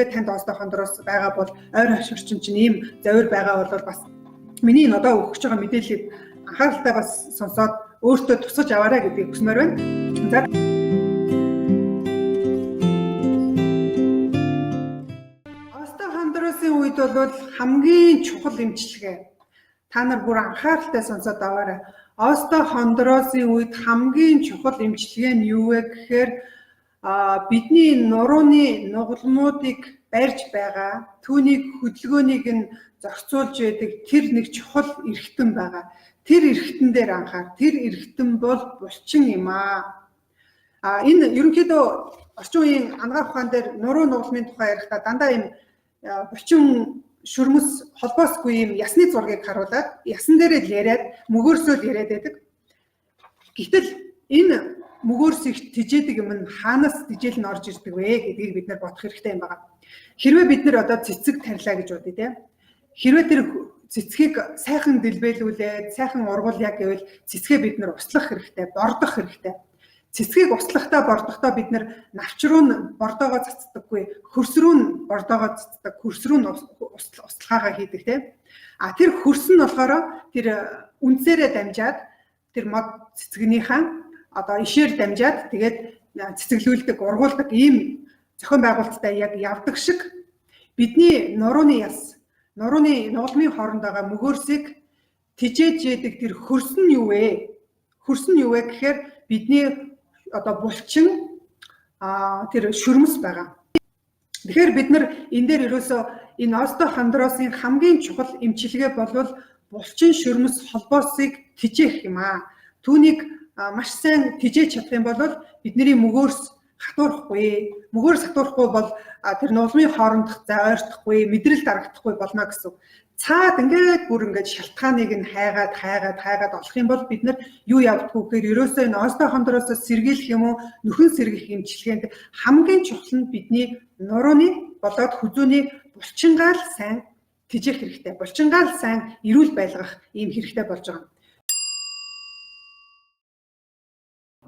танд остоо хондроос байгаа бол ойр хашгирчин чинь ийм завир байгаа бол бас миний энэ одоо өгч байгаа мэдээллийг анхааралтай бас сонсоод өөртөө тусгаж аваарай гэдгийг хүсмээр байна. За остеохондросын үед бол хамгийн чухал эмчилгээ та нар бүр анхааралтай сонсоод аваарай. Остеохондросын үед хамгийн чухал эмчилгээ нь юу вэ гэхээр бидний нурууны нугалмуудыг барьж байгаа, түүнийг хөдөлгөөнийг нь зохицуулж байдаг тэр нэг чухал эрхтэн байгаа. Тэр эрхтэн дээр анхаар. Тэр эрхтэн бол булчин юм аа. Энэ ерөнхийдөө орчин үеийн анагаах ухаан дээр нуруу нугалмын тухай ярихдаа дандаа юм булчин шүрмэс холбоосгүй юм ясны зургийг харуулад ясан дээрээ л яриад мөгөөрсөөл яриад байдаг. Гэтэл энэ мөгөөрсөж тижээдэг юм нь хаанаас тижээл нь орж ирдэг вэ гэдгийг бид нар бодох хэрэгтэй юм байна. Хэрвээ бид нар одоо цэцэг тарилаа гэж бодъё те. Хэрвээ тэр цэцгийг сайхан дэлбэлүүлээд сайхан ургуул яг гэвэл цэцгээ бид нар услах хэрэгтэй, бордох хэрэгтэй. Цэцгийг услахтаа бордохдоо бид нар навч руу нь бордоогоо цацдаггүй, хөрс рүү нь бордоогоо цацдаг, хөрс рүү нь услахаагаа хийдэг те. Тэр хөрс нь болохоор тэр үндсээрээ дамжаад тэр мод цэцгнийхаа одоо ишээр дамжаад тэгээд цэцэглүүлдэг, ургуулдаг ийм зохион байгуулалттай яг явдаг шиг бидний нурууны яс, нурууны нугалмын хооронд байгаа мөгөөрсийг тижээж яадаг тэр хөрс нь юу вэ? Хөрс нь юу вэ гэхээр бидний одоо булчин тэр шүрмэс байгаа. Тэгэхээр бид нар энэ дээр ерөөсөө энэ остеохондросын хамгийн чухал эмчилгээ болвол булчин шүрмэс холбоосыг тижээх юм аа. Түүнийг маш сайн тижээж чадах юм бол бидний мөгөөрс хатуурахгүй. Мөгөөрс хатуурахгүй бол тэр нугалмын хоорондох ойртохгүй, мэдрэл дарагдахгүй болно гэсэн. Цаад ингээд бүр ингээд шалтгааныг нь хайгаад олох юм бол бид нар юу явдггүй гэхээр ерөөсөө энэ остеохондроос сэргийлэх юм уу, нөхөн сэргийлэх эмчилгээнд хамгийн чухал нь бидний нурууны болоод хүзүүний булчингаал сайн тижээх хэрэгтэй. Булчингаал сайн эрүүл байлгах ийм хэрэгтэй болж байгаа.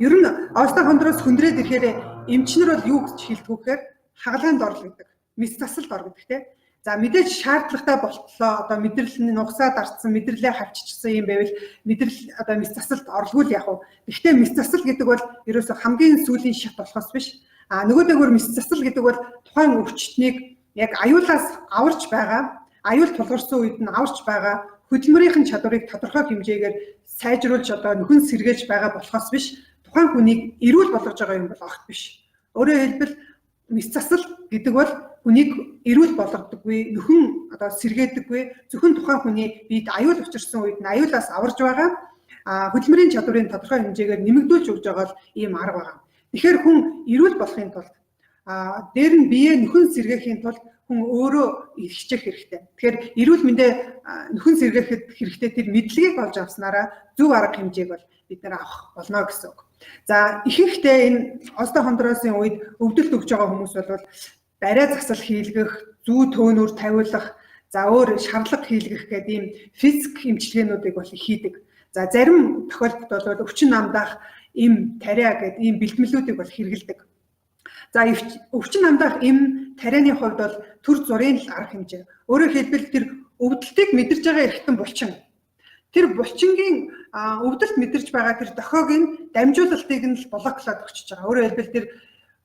Ер нь остеохондроос хүндрээд ирэхээр эмчнэр бол юу гэж хэлдэг вэ гэхээр хагалгаанд орл гэдэг. Мэс засалд ор гэдэг те. За мэдээж шаардлагатай болтлоо одоо мэдрэл нь нугасаад арцсан, мэдрэлээ хавччихсан юм байвал мэдрэл одоо мэс засалд орлгүй л яг уу. Гэхдээ мэс засал гэдэг бол ерөөсө хамгийн сүүлийн шат болохоос биш. Нөгөө дээгүүр мэс засал гэдэг бол тухайн өвчтнийг яг аюулаас аварч байгаа, аюул тулгарсан үед нь аварч байгаа хөдөлмөрийн чадварыг тодорхой хэмжээгээр сайжруулж одоо нөхөн сэргээж байгаа болохоос биш. Тухайн хүнийг эрүүл болгож байгаа юм бол огт биш. Өөрөөр хэлбэл мэс засал гэдэг бол хүнийг эрүүл болгодоггүй, нөхөн одоо сэргээдэггүй, зөвхөн тухайн хүний биед аюул учирсан үед нь аюулаас аварж байгаа хөдөлмөрийн чадварыг тодорхой хэмжээгээр нэмэгдүүлж өгж байгаа ийм арга байгаа. Тэгэхээр хүн эрүүл болохын тулд дээр нь биеэ нөхөн сэргээхийн тулд хүн өөрөө хичээх хэрэгтэй. Тэгэхээр эрүүл мэндэ нөхөн сэргээхэд хэрэгтэй тэр мэдлэгийг олж авснараа зөв арга хэмжээг бол бид нар авах болно гэсэн үг. За ихэнхдээ энэ остеохондросын үед өвдөлт өгж байгаа хүмүүс бол бариа засал хийлгэх, зүү төөнүүр тавиулах, за өөр шарлаг хийлгэх гэдэг ийм физик эмчилгээнүүдийг бол хийдэг. За зарим тохиолдолд бол өвчин намдаах эм тариа гэдэг ийм бэлтгэлүүдийг бол хэрэгэлдэг. За өвчин намдаах эм тарианы хувьд бол төр зургийн л арга хэмжээ. Өөрөөр хэлбэл тэр өвдөлтийг мэдэрж байгаа эрхтэн булчин. Тэр булчингийн өвдөлт мэдэрж байгаа тэр дохиогийн дамжуулалтыг нь л блоклоод өгч байгаа. Өөрөөр хэлбэл тэр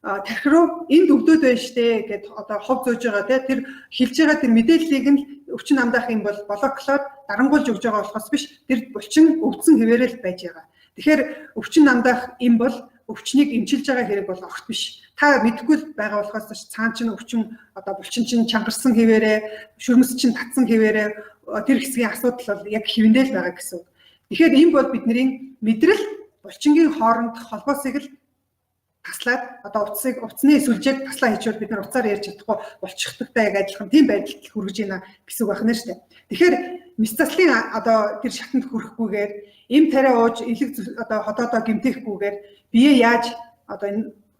тархи руу энд өвдөд байна штэ гэд одоо хов зөөж байгаа тэр хэлж байгаа тэр мэдээллийг нь өвчин намдаах юм бол блоклоод дарангуулж өгж байгаа болохоос биш тэр булчин өвдсөн хэвээрээ л байж байгаа. Тэгэхээр өвчин намдаах юм бол өвчнийг эмчилж байгаа хэрэг бол огт биш. Та мэдэхгүй байгаа болохоос цаан чинь өвчин одоо булчин чинь чангарсан хэвээрээ, шүрмэс чинь татсан хэвээрээ тэр хэсгийн асуудал бол яг хэвэндээ л байгаа гэсэн. Тэгэхээр энэ бол бидний мэдрэл булчингийн хооронд холбоосыг л таслаад одоо утасны сүлжээг таслаа хийчихвэл бид нар утсаар ярьж чадахгүй болчихдогтай яг адилхан тийм байдалд хүрэж байна гэсэн үг байна шүү дээ. Тэгэхээр мэс заслын одоо тэр шатанд хүрэхгүйгээр эм тариа ууж элэг одоо ходоодоо гэмтээхгүйгээр бие яаж одоо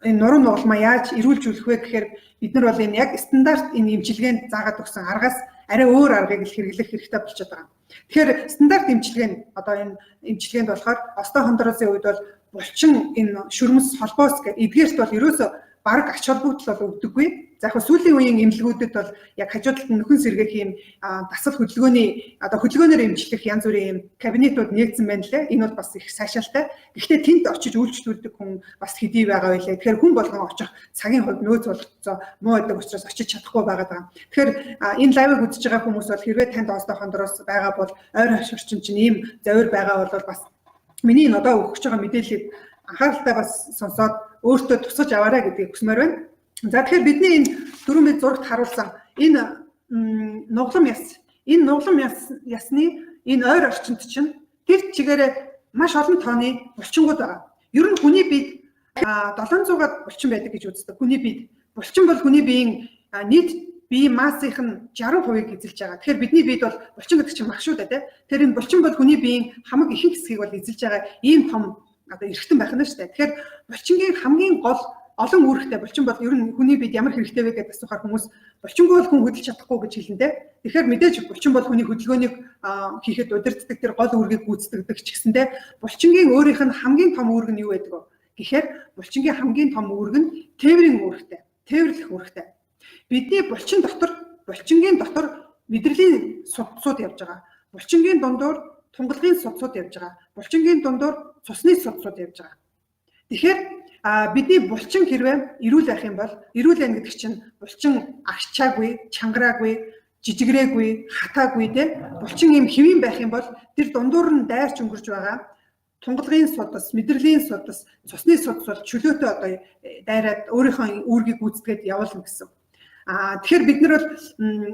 энэ нуруу нугалмаа яаж эрүүлжүүлэх вэ гэхээр бид нар бол энэ яг стандарт энэ эмчилгээнд заагаад өгсөн аргаас арай өөр аргыг л хэрэглэх хэрэгтэй болчиход байгаа. Тэгэхээр стандарт эмчилгээ нь одоо энэ эмчилгээнд болохоор остеохондросын үед бол булчин энэ шүрмэс холбоос гэдэг эдгээрт бол ерөөсө бараг ач холбогдол бол өгдөггүй. За яг сүүлийн үеийн эмнэлгүүдэд бол яг хажуудалд нь нөхөн сэргээх юм дасал хөдөлгөөний одоо хөдөлгөөнөөр эмчлэх янз бүрийн юм кабинетууд нэгдсэн байна лээ. Энэ бол бас их сайшаалтай. Гэхдээ тэнд очиж үйлчлүүлдэг хүн бас хэдий байгаа байлээ. Тэгэхээр хүн болгон очих цагийн хувьд нөөц болгоцоо муу байдаг учраас очиж чадахгүй байгаа даа. Тэгэхээр энэ лайвыг үзэж байгаа хүмүүс бол хэрвээ танд Осло хондроос байгаа бол ойр орчин чинь ийм завир байгаа бол бас миний одоо өгч байгаа мэдээллийг анхааралтай бас сонсоод өөртөө тусгаж аваарай гэдгийг хүсмээр байна. За тэгэхээр бидний энэ 4 мэд зурагт харуулсан энэ нуглам яс, энэ нуглам ясны энэ ойр орчинд чинь тэр чигээрээ маш олон тооны булчингууд байгаа. Ер нь хүний биед 700-аад булчин байдаг гэж үздэг. Хүний биед булчин бол хүний биеийн нийт биеийн массынх нь 60%-ийг эзэлж байгаа. Тэгэхээр бидний биед бол булчин гэдэг чинь мах шүү дээ, тийм. Тэр энэ булчин бол хүний биеийн хамаг ихэнх хэсгийг бол эзэлж байгаа ийм том одоо эрхтэн байх нь шүү дээ. Тэгэхээр булчингийн хамгийн гол олон үүрэгтэй булчин бол ер нь хүний биед ямар хэрэгтэй вэ гэдээ асуухаар хүмүүс булчингүй бол хүн хөдөлж чадахгүй гэж хэлнэ. Тэгэхээр мэдээж булчин бол хүний хөдөлгөөнийг хийхэд удирддаг тэр гол үүргийг гүйцэтгэдэг ч гэсэндээ булчингийн өөрийнх нь хамгийн том үүрэг нь юу байдаг вэ гэхээр булчингийн хамгийн том үүрэг нь тээврийн үүрэгтэй, тээвэрлэх үүрэгтэй. Бидний булчингийн дотор мэдрэлийн судсууд явж байгаа. Булчингийн дундуур тунгалгын судсууд явж байгаа. Булчингийн дундуур цусны судсууд явж байгаа. Тэгэхээр бидний булчин хэрвээ эрүүл байх юм бол эрүүл байх гэдэг чинь булчин агчаагүй, чангараагүй, жижигрээгүй, хатаагүй те булчин юм хэвэн байх юм бол тэр дундуур нь дайрч өнгөрж байгаа тунгалгын судас, мэдрэлийн судас, цусны судас бол чөлөөтэй одоо дайраад өөрийнхөө үүргийг гүйцэтгээд явуулна гэсэн. Тэгэхээр бид нар бол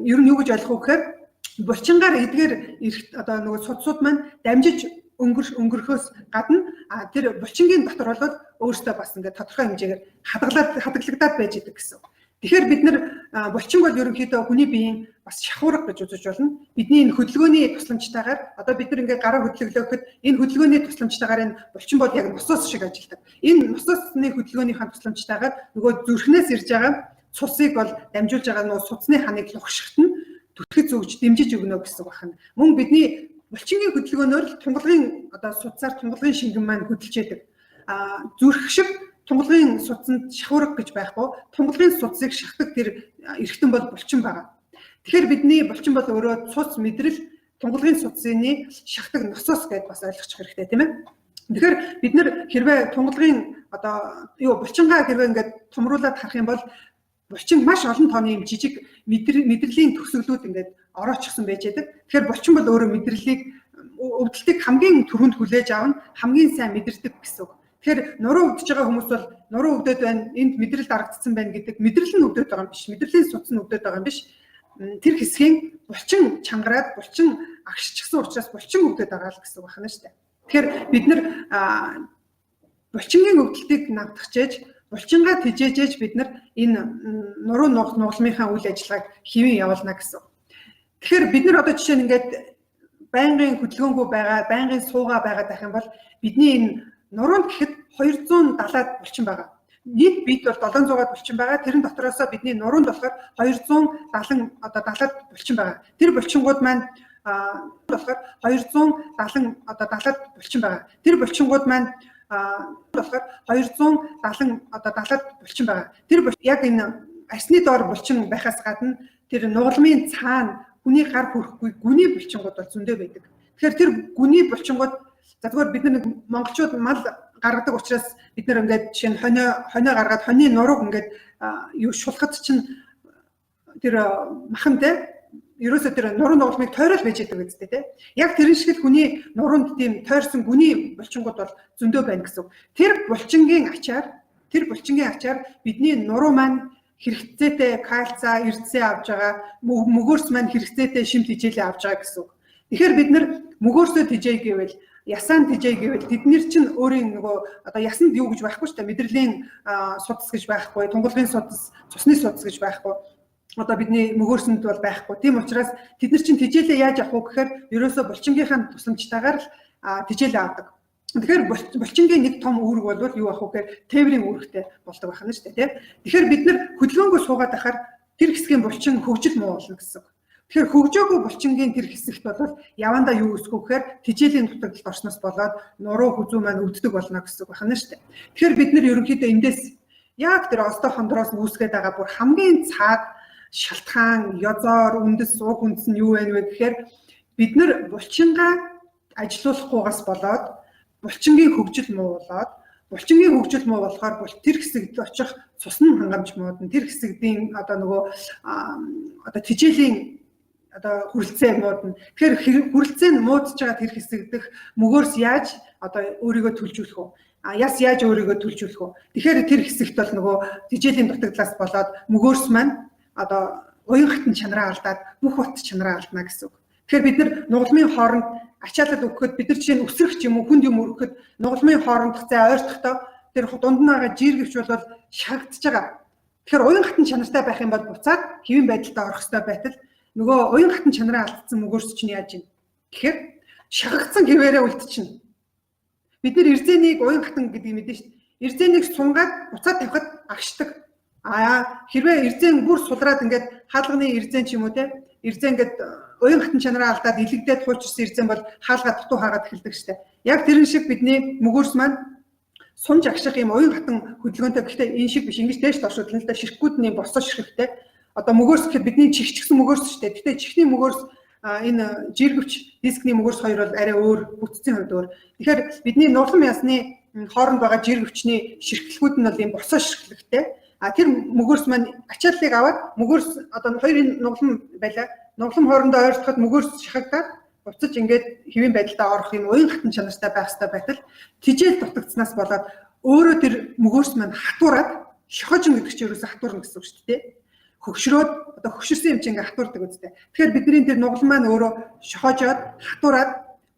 ер нь юу гэж ойлгох вэ гэхээр булчингаар эдгээр одоо нөгөө судсууд маань дамжиж өнгөрөхөөс гадна тэр булчингийн дотор бол өөртөө бас ингээд тодорхой хэмжээгээр хадгалагдаад байж идэг гэсэн. Тэгэхээр бид нар булчин бол ерөнхийдөө хүний биеийн бас шахуурга гэж үзэж болно. Бидний энэ хөдөлгөөний тусламжтайгаар одоо бид нар ингээд гараа хөдлөглөхөд энэ хөдөлгөөний тусламжтайгаар энэ булчин бол яг нусоос шиг ажилладаг. Энэ нусоосны хөдөлгөөнийхөө тусламжтайгаар нөгөө зүрхнээс ирж байгаа цусыг бол дамжуулж байгаа нөгөө судасны ханыг лухшигт нь түтгэж өгж дэмжиж өгнө гэсэн байна. Мөн бидний булчингийн хөдөлгөөнөөр тунгалгын одоо судсаар тунгалгын шингэн маань хөдөлж яадаг. Зүрх шиг тунгалгын судсанд шахуурга гэж байхгүй, тунгалгын судсыг шахдаг тэр эргэтэн бол булчин байгаа. Тэгэхээр бидний булчин бол өөрөө цус мэдрэл тунгалгын судсны шахдаг носоос гэдээ бас ойлгочих хэрэгтэй тийм ээ. Тэгэхээр бид нар хэрвээ тунгалгын одоо булчингаа хэрвээ ингээд томруулаад харах юм бол булчин маш олон тооны юм жижиг мэдрэлийн төгсгөлүүд ингээд ороочихсон байж байдаг. Тэгэхээр булчин бол өөрөө мэдрэлийг өвдөлтийг хамгийн түрүүнд хүлээж авна, хамгийн сайн мэдэрдэг гэсэн үг. Тэгэхээр нуруу өвдөж байгаа хүмүүс бол нуруу өвдөд байна, энд мэдрэл дарагдсан байна гэдэг мэдрэл нь өвдөд байгаа юм биш, мэдрэлийн судас нь өвдөд байгаа юм биш. Тэр хэсгийн булчин чангараад, булчин агшчихсан учраас булчин өвдөд байгаа л гэсэн үг байна шүү дээ. Тэгэхээр бид нар булчингийн өвдөлтийг навдахжээж булчингаа тэжээж бид нар энэ нуруу нугламынхаа үйл ажиллагааг хэвэн явуулна гэсэн. Тэгэхээр бид нар одоо жишээ нь ингээд байнгын хөдөлгөөнгүй байгаа, байнгын суугаа байгаа байх юм бол бидний энэ нуруунд гэхэд 270-аад булчин байгаа. Нийт биед бол 700-аад булчин байгаа. Тэрэн дотроосоо бидний нуруунд болохоор 270-аад булчин байгаа. Тэр булчингууд маань болохоор 270-аад булчин байгаа. Тэр булчингууд маань болохоор 270-аад булчин байгаа. Тэр яг энэ арсны доор булчин байхаас гадна тэр нугламын цаана хүний гар хүрэхгүй гүний булчингууд бол зөндөө байдаг. Тэгэхээр тэр гүний булчингууд задгаар бид нар монголчууд мал гаргадаг учраас бид нар ингээд жишээ нь хонио гаргаад хоньны нурууг ингээд шулахад чинь тэр махантай ерөөсөө тэр нуруу нугламыг тойрол байж байгаа үстэй тий. Яг тэр шиг л хүний нуруунд тийм тойрсон гүний булчингууд бол зөндөө байна гэсэн. Тэр булчингийн ачаар бидний нуруу маань хэрэгцээтэй кальцаа, эрдсээ авж байгаа, мөгөөрс маань хэрэгцээтэй шимт хичээлээ авж байгаа гэсэн. Тэгэхээр бид нар мөгөөрсөө тэжээ гэвэл, ясаан тэжээ гэвэл тэднэр чинь өөрийн нөгөө одоо ясанд юу гэж байхгүй шүү дээ. Мэдрэлийн судас гэж байхгүй, тунгалгын судас, цусны судас гэж байхгүй. Одоо бидний мөгөөрсөнд бол байхгүй. Тийм учраас тэд нар чинь тэжээлээ яаж авах вэ гэхээр ерөөсөө булчингийнхаа тусламжтайгаар л тэжээлээ авдаг. Тэгэхээр булчингийн нэг том үүрэг бол юу ах вэ гэхээр тээврийн үүрэгтэй болдог байна шүү дээ тийм. Тэгэхээр бид нар хөдөлгөөнгөө суугаад ахаар тэр хэсгийн булчин хөгжил муу болно гэсэн. Тэгэхээр хөгжөөгүй булчингийн тэр хэсэгт бол явандаа юу өсгөх вэ гэхээр тэжээлийн дутагдалд орсноос болоод нуруу хүзүү маань өвддөг болно гэсэн байна шүү дээ. Тэгэхээр бид нар ерөнхийдөө эндээс Яг тэр Осто хондроос үүсгээд байгаа бүр хамгийн цаад шалтгаан, язоор, үндэс, уг үндэс нь юу вэ гэхээр бид нар булчингаа ажилуулахгүйгаас болоод булчингийн хөгжил муу болоод булчингийн хөгжил муу болохоор тэр хэсэгт очих цусны хангамж муудна. Тэр хэсэгдийн одоо нөгөө одоо тижээлийн одоо хүрэлцээ муудна. Тэгэхээр хүрэлцээ нь муудж байгаа тэр хэсэгдэх мөгөөрс яаж одоо өөрийгөө төлжүүлэх вэ? Яс яаж өөрийгөө төлжүүлэх вэ? Тэгэхээр тэр хэсэгт бол нөгөө тижээлийн дутагдлаас болоод мөгөөрс маань одоо уян хатан чанараа алдаад бүх бот чанараа алдна гэсэн үг. Тэгэхээр бид нар нугалмын хооронд ачаалал өгөхөд бид нар жишээ нь өсрөх ч юм уу хүнд юм өргөхөд нугалмын хоорондох зай ойртохдоо тэр дунд нь байгаа жиргэвч бол шагтж байгаа. Тэгэхээр уян хатан чанартай байх юм бол буцаад хэвийн байдалд орох ёстой байтал нөгөө уян хатан чанараа алдсан мөгөөрс чинь яаж юм? Тэгэхээр шагагдсан хэвээрээ үлдчихнэ. Бид нар эрзэнийг уян хатан гэдгийг мэдэн шүү дээ. Эрзэнийг сунгаад буцаад тавихад агшдаг. Хэрвээ эрзэн бүр сулраад ингээд хаалганы эрзэн ч юм уу те эрзэн ингээд уян хатан чанараа алдаад илэгдээд хуучирсан эрзэн бол хаалгаа дутуу хаагаад эхэлдэг штэ. Яг тэрэн шиг бидний мөгөөрс маань сунж агших юм уян хатан хөдөлгөөнтэй гэхдээ энэ шиг биш ингэж дээш доршуулна л да ширхгүүд нь босоо ширхэгтэй. Одоо мөгөөрс гэхэд бидний чихчгсэн мөгөөрс штэ. Гэхдээ чихний мөгөөрс энэ жиргэвч дискний мөгөөрс хоёр бол арай өөр бүтцийн хувьд өөр. Тэгэхээр бидний нугалан ясны хооронд байгаа жиргэвчний ширхлгүүд нь бол юм босоо ширхлэгтэй. Тэр мөгөөрс маань ачааллыг аваад мөгөөрс одоо хоёрын нугалан байлаа. Нугалан хоорондоо ойртоход мөгөөрс шахагдаад буцаж ингээд хэвийн байдалд орох юм уян хатан чанартай байх хэрэгтэй байтал тижээл дутагдсанаас болоод өөрөө тэр мөгөөрс маань хатуураад шохожин гэдэг чинь ерөөсө хатуурна гэсэн үг шүү дээ. Хөгшрөөд одоо хөгшөрсөн юм чинь ингээд хатуурдаг үстэй. Тэгэхээр бидний тэр нугалан маань өөрөө шохожоод хатуураад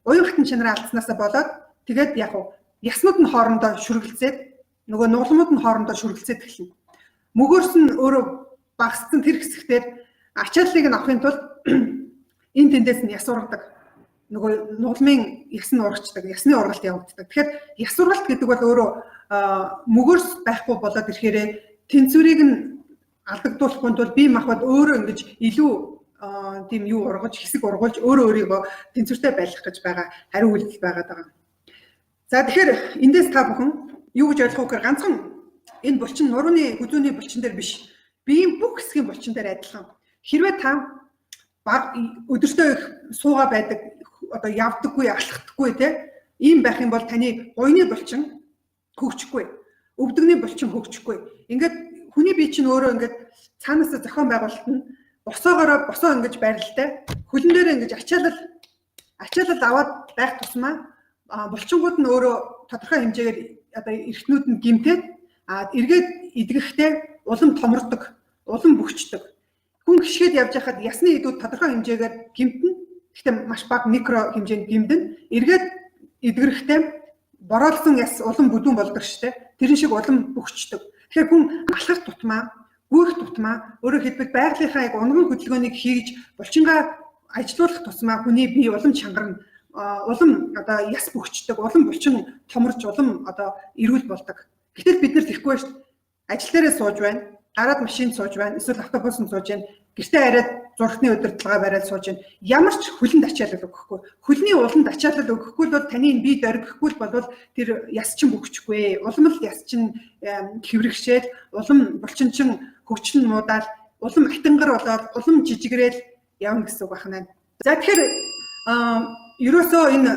уян хатан чанараа алдснаасаа болоод тэгээд яг яснууд нь хоорондоо шүргэлцээд нөгөө нугаламууд нь хоорондоо шүргэлцээд эхэлнэ. Мөгөөрс нь өөрөө багассан тэр хэсэгтэр ачааллыг нь авахын тулд энэ тэндээс нь яс ургадаг. Нөгөө нугаламын яс нь урагчдаг, ясны ургалт явагддаг. Тэгэхээр яс ургалт гэдэг бол өөрөө мөгөөрс байхгүй болоод ирэхээр тэнцвэрийг нь алдагдуулахгүй тул бие махбод өөрөө ингэж илүү тийм юу ургаж, хэсэг ургуулж өөрөө өөрийгөө тэнцвэртэй байлгах гэж байгаа хариу үйлдэл байгаад байгаа. За тэгэхээр эндээс та бүхэн юу гэж ойлгох вэ? Ганцхан энэ булчин нурууны хүзүүний булчин дээр биш. Биеийн бүх хэсгийн булчин дээр адилхан. Хэрвээ та баг өдөртөө их суугаа байдаг одоо явдаггүй алхдаггүй те ийм байх юм бол таны гойны булчин хөгжихгүй. Өвдөгний булчин хөгжихгүй. Ингээд хүний бие чинь өөрөө ингээд цаанаас зохион байгуулалт нь босоо ингэж байралтай. Хөлн дээр ингэж ачаалал аваад байх тусмаа булчингууд нь өөрөө тодорхой хэмжээгээр одоо эрхтнүүд нь гимтээд эргээд идэгэхдээ улам томордог, улам бөхчдөг. Хүн гიშгээд явж байхад ясны идүүд тодорхой хэмжээгээр гимтэн. Гэхдээ маш бага микро хэмжээнд гимдэн. Эргээд эдгэрэхдээ бороолсон яс улам бүдүүн болдог штэ. Тэрэн шиг улам бөхчдөг. Тэгэхээр хүн алхах тутмаа, гүйх тутмаа өөрөө хэлбэл байгалийнхаа яг унган хөдөлгөөнийг хийж булчингаа ажилуулах тусмаа хүний бие улам чангарна. Улам одоо яс бөхчдөг, улам булчин томорч, улам одоо эрүүл болдог. Гэтэл бид нар тэхгүй шүү дээ. Ажил дээрээ сууж байна, гараад машинд сууж байна, эсвэл автобусанд сууж байна. Гэртээ хараад зурхтны удирдлагаа бариад сууж байна. Ямар ч хөлөнд ачаалал өгөхгүй. Хөлний уланд ачаалал өгөхгүй бол таны энэ бие дөргихгүй бол тэр яс чинь бөхчихгүй. Улам л яс чинь хэврэгшээл, улам булчин чинь хөгжил нь муудаал, улам атингар болоод, улам жижигрээл явна гэсэн үг байна. За тэгэхээр ерөөсөө энэ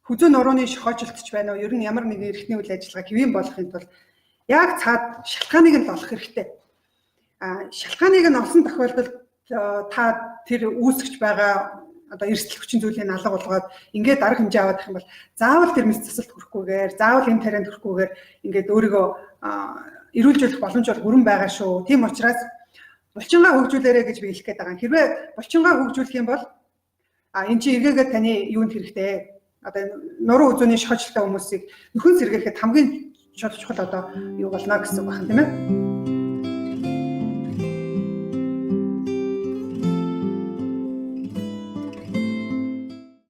хүзүү нурууны шохожилт ч байна уу? Ер нь ямар нэгэн эрхтний үйл ажиллагаа хэвэн болохын тулд яг цаад шалтгааныг нь олох хэрэгтэй. Шалтгааныг нь олсон тохиолдолд та тэр үүсгэж байгаа одоо эрсдэл хүчин зүйлийн алга болгоод ингээд арга хэмжээ аваад их юм бол заавал тэр мэс засалт хүрэхгүйгээр, заавал энэ тарианд хүрэхгүйгээр ингээд өөрийгөө эрүүлжүүлэх боломж бол бүрэн байгаа шүү. Тийм учраас булчингаа хөгжүүлээрэй гэж би хэлэх гээд байгаа. Хэрвээ булчингаа хөгжүүлэх юм бол энэ чинь эргээгээд таны юунд хэрэгтэй? Одоо нуруу үзүүний шохожилттай хүмүүсийг нөхөн сэргээхэд хамгийн чухал одоо юу болно гэсэн үг байна тийм ээ.